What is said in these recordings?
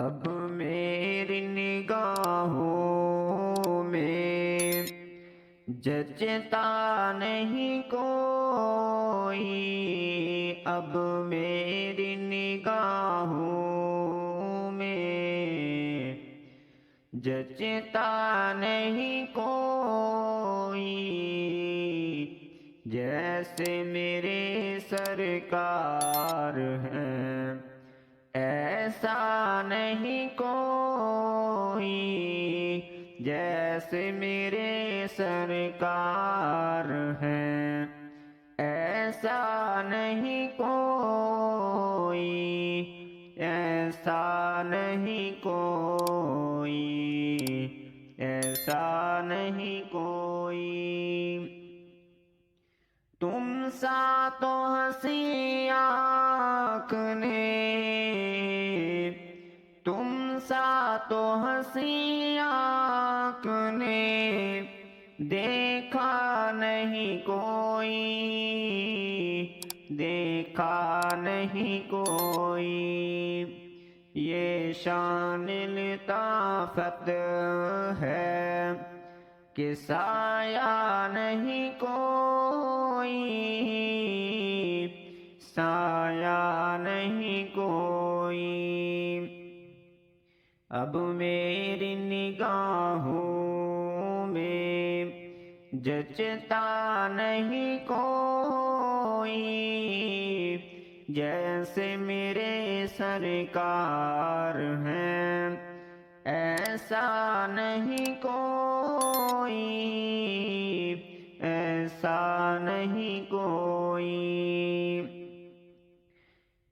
اب میری نگاہوں میں جچتا نہیں کوئی، اب میری نگاہوں میں جچتا نہیں کوئی، جیسے میرے سرکار ہیں ایسا نہیں کوئی، جیسے میرے سرکار ہیں ایسا نہیں کوئی، ایسا نہیں کوئی، ایسا نہیں کوئی۔ تم سا تو ہنسی آنکھ نے، تم سا تو ہنسی آنکھ نے دیکھا نہیں کوئی، دیکھا نہیں کوئی، یہ شان لطافت ہے کہ سایہ نہیں کوئی، سایہ نہیں کوئی۔ اب میری نگاہوں میں جچتا نہیں کوئی، جیسے میرے سرکار ہیں ایسا نہیں کوئی، ایسا نہیں کوئی۔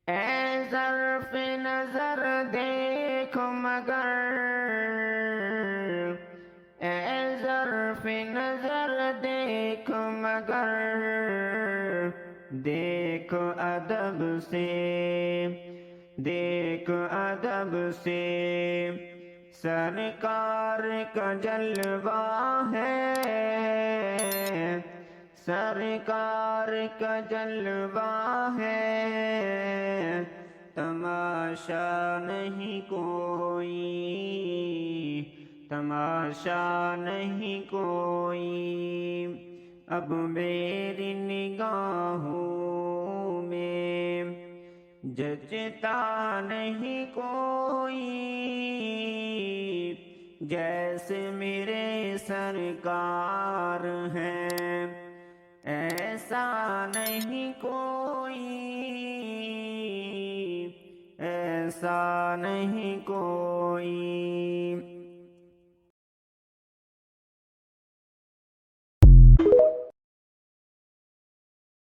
اے ظرف نظر دیکھ مگر، اے ظرف نظر دیکھ مگر، دیکھ ادب سے، دیکھ ادب سے، سرکار کا جلوہ ہے، سرکار کا جلوہ ہے، تماشا نہیں کوئی، تماشا نہیں کوئی۔ اب میری نگاہوں میں جچتا نہیں کوئی، جیسے میرے سرکار ہیں ایسا نہیں کوئی، ایسا نہیں کوئی۔